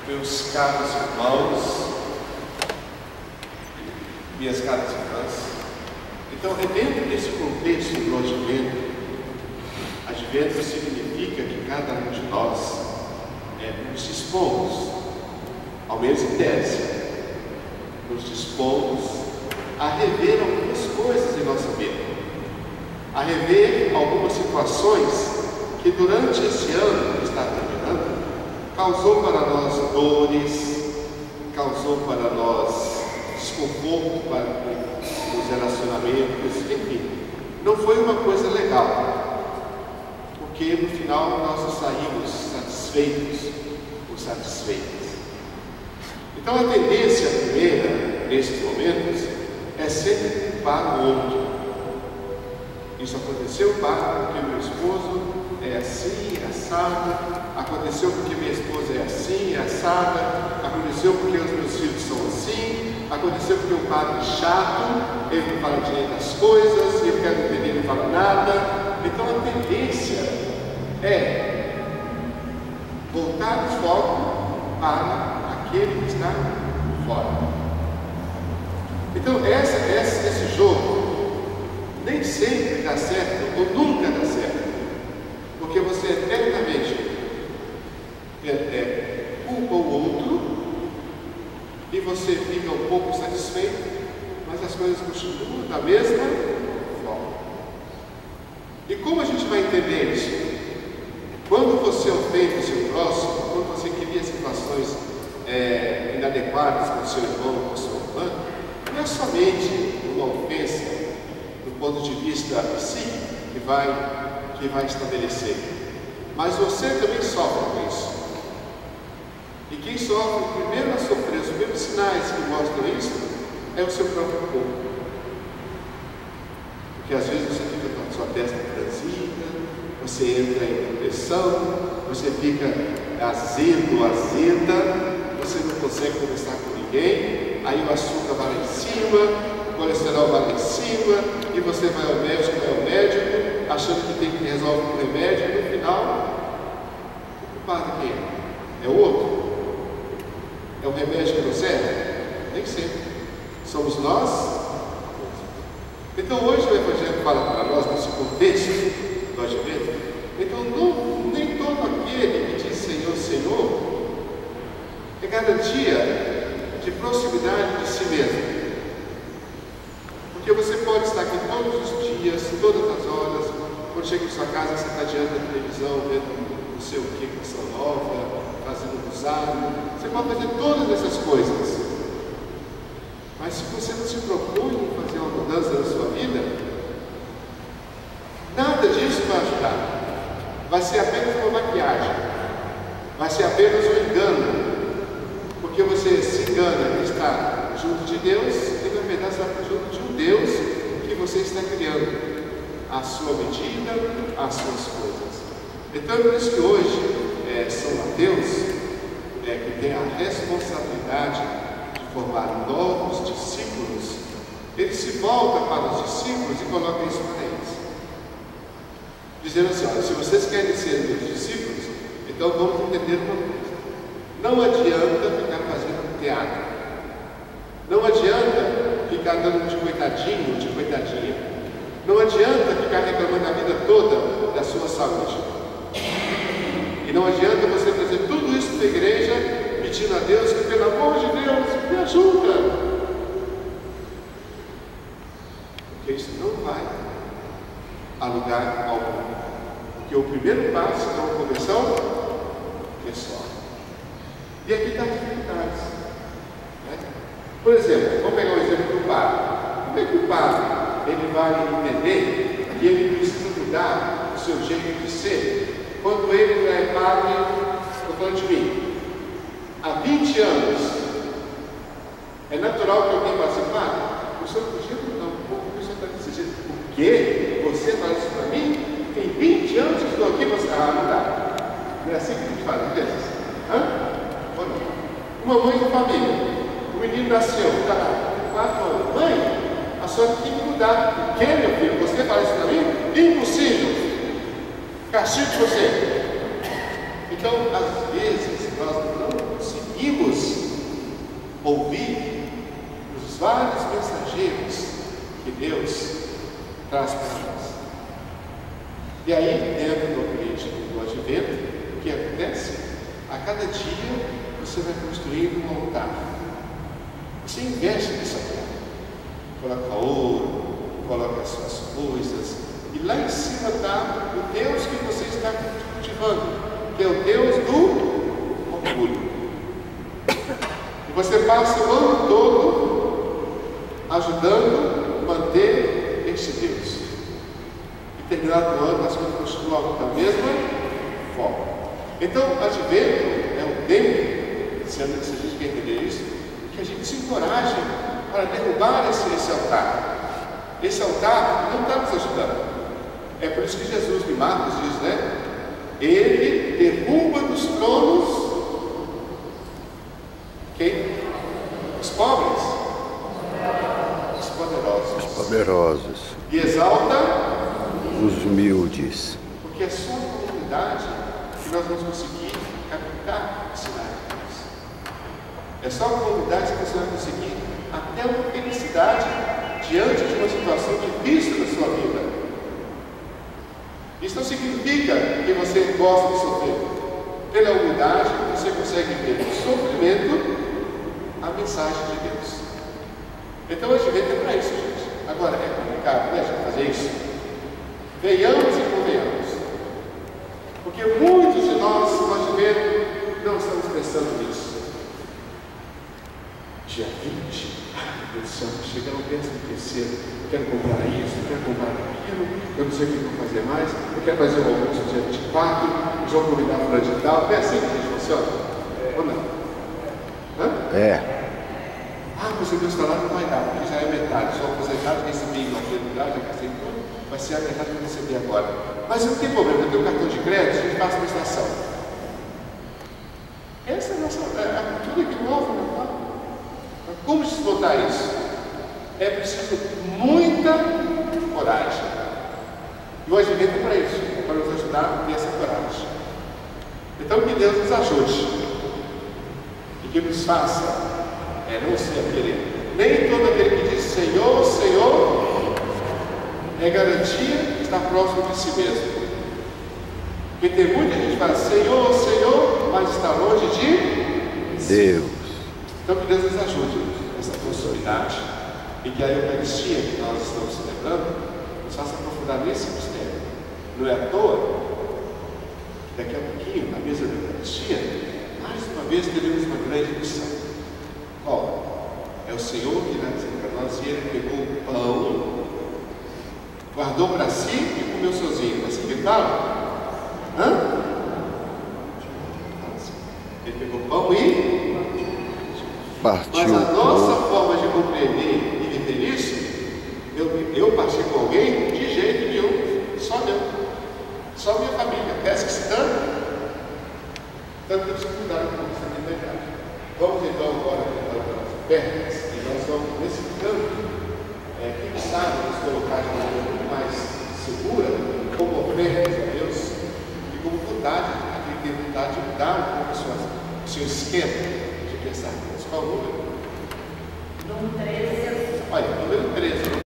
Meus caros irmãos, minhas caras irmãs, então é dentro desse contexto do advento significa que cada um de nós nos dispomos, ao menos em tese, nos dispomos a rever algumas coisas em nossa vida, a rever algumas situações que durante esse ano que está terminando causou para nós dores, causou para nós desconforto para os relacionamentos, enfim, não foi uma coisa legal, porque no final nós saímos satisfeitos ou satisfeitas. Então a tendência primeira, nesses momentos, é sempre culpar o outro. Isso aconteceu porque meu esposo é assim, assada, aconteceu porque minha esposa é assim, assada, aconteceu porque os meus filhos são assim, aconteceu porque o padre é chato, ele não fala direito as coisas, e eu quero entender, ele não fala nada. Então a tendência é voltar o foco para aquele que está fora. Então esse jogo nem sempre dá certo ou nunca dá certo, porque você eternamente culpa o outro e você fica um pouco satisfeito, mas as coisas continuam da mesma forma. E como a gente vai entender isso? Quando você ofende o seu próximo, quando você cria situações inadequadas com o seu irmão ou com a sua irmã, não é somente uma ofensa do ponto de vista psíquico que vai estabelecer, mas você também sofre com isso. E quem sofre primeiro a sofrer, os primeiros sinais que mostram isso é o seu próprio corpo, porque às vezes você fica com a sua testa franzida, você entra em depressão, você fica azedo, azeda, você não consegue conversar com ninguém, aí o açúcar vai lá em cima, o colesterol vai lá em cima, e você vai ao médico, achando que tem que resolver com remédio, e no final, o culpado quem é? É o outro? É o remédio que não serve? Nem sempre. Somos nós. Então hoje o Evangelho fala para nós, nesse contexto do advento, então nem todo aquele que diz Senhor, Senhor, é garantia de proximidade de si mesmo. Porque você pode estar aqui todos os dias, todas as horas, quando chega em sua casa, você está diante da televisão, vendo não sei o que, canção nova, fazendo rosário, você pode fazer todas essas coisas. Mas se você não se propõe em fazer uma mudança na sua vida, nada disso vai ajudar. Vai ser apenas uma maquiagem, vai ser apenas um engano, porque você se engana que está junto de Deus e na verdade está junto de um Deus que você está criando à sua medida, as suas coisas. Então é por isso que hoje São Mateus que tem a responsabilidade de formar novos discípulos, ele se volta para os discípulos e coloca isso para eles, dizendo assim: olha, se vocês querem ser meus discípulos, então vamos entender uma coisa. Não adianta ficar fazendo teatro, não adianta ficar dando de coitadinho, de coitadinha, não adianta ficar reclamando a vida toda da sua saúde, e não adianta você fazer tudo isso na igreja pedindo a Deus que, pelo amor de Deus, me ajuda, porque isso não vai a lugar algum, porque o primeiro passo é uma conversão pessoal. E aqui está as dificuldades, né? Por exemplo, vamos pegar o exemplo do padre. Como é que o padre ele vai entender que ele precisa mudar o seu jeito de ser quando ele não é padre? Estou falando de mim. Há 20 anos, é natural que alguém passe padre? O senhor podia mudar um pouco, o senhor está desse jeito. O quê? Você fala isso para mim? Tem 20 anos que estou aqui, você... não dá. Não é assim que a gente faz, às vezes? Ou não? Uma mãe de família, o menino nasceu, está lá, tem 4 anos. Mãe, a senhora tem que mudar. O quê, meu filho? Você fala isso para mim? Impossível. Castigo de você. Então, às vezes, nós não conseguimos ouvir os vários mensageiros que Deus traz para nós. E aí, dentro do ambiente do advento, o que acontece? A cada dia você vai construindo um altar. Você investe nesse altar. Coloca ouro, coloca as suas coisas, e lá em cima está o Deus que você está cultivando, que é o Deus do orgulho. E você passa o ano todo ajudando a manter este Deus. E terminado o ano, as coisas continuam da mesma forma. Então, advento é um tempo, se a gente quer entender isso, que a gente se encoraje para derrubar esse altar. Esse altar não está nos ajudando. É por isso que Jesus, em Marcos, diz, né? Ele derruba dos tronos quem? Os pobres, os poderosos. Os poderosos. E exalta os humildes. Porque é só a comunidade que nós vamos conseguir captar esse sinal de Deus. É só a comunidade que você vai conseguir até uma felicidade diante de uma situação difícil na sua vida. Isso não significa que você gosta de sofrer. Pela humildade, você consegue ver no sofrimento a mensagem de Deus. Então, o advento é para isso, gente. Agora, é complicado, né, gente, fazer isso? Venhamos e convenhamos. Porque muitos de nós, no advento, não estamos pensando nisso. Dia 20, meu Deus do céu, chegando o 13º, eu quero comprar isso, eu quero comprar aquilo, eu não sei o que eu vou fazer mais, eu quero fazer um almoço dia 24, eu vou convidar para de tal. É assim que a gente funciona? Ou não? Hã? É. Ah, mas o meu salário não vai dar, porque já é metade, sou aposentado, recebi em qualquer lugar, já gastei tudo, vai ser a metade que eu recebi agora. Mas não tem problema, eu tenho um cartão de crédito, a gente faz prestação. Essa é a nossa cultura que nova, né? Como desbotar isso? É preciso muita coragem. E o advento é para isso, para nos ajudar a ter essa coragem. Então, que Deus nos ajude e que nos faça não ser aquele, nem todo aquele que diz Senhor, Senhor, é garantia de estar próximo de si mesmo. Porque tem muita gente que fala Senhor, Senhor, mas está longe de Deus. Então, que Deus nos ajude nessa prosperidade e que a Eucaristia que nós estamos celebrando nos faça aprofundar nesse mistério. Não é à toa que daqui a pouquinho, na mesa da Eucaristia, mais uma vez teremos uma grande missão. Qual? É o Senhor que vai dizer para nós e ele pegou o pão, guardou para si e comeu sozinho. Assim que fala? Hã? Ele pegou o pão e partiu. Mas a nossa forma de compreender e viver isso, eu partir com alguém, de jeito nenhum, só eu, só minha família, pesca se tanto temos que cuidar com essa liberdade. Vamos então agora para as pernas, e nós vamos nesse campo, quem sabe nos colocar de uma maneira muito mais segura, como ofertas a Deus, e como vontade, aquele que tem vontade de mudar um pouco o seu esquema de pensar. Qual o número? Número 13. Olha, número 13.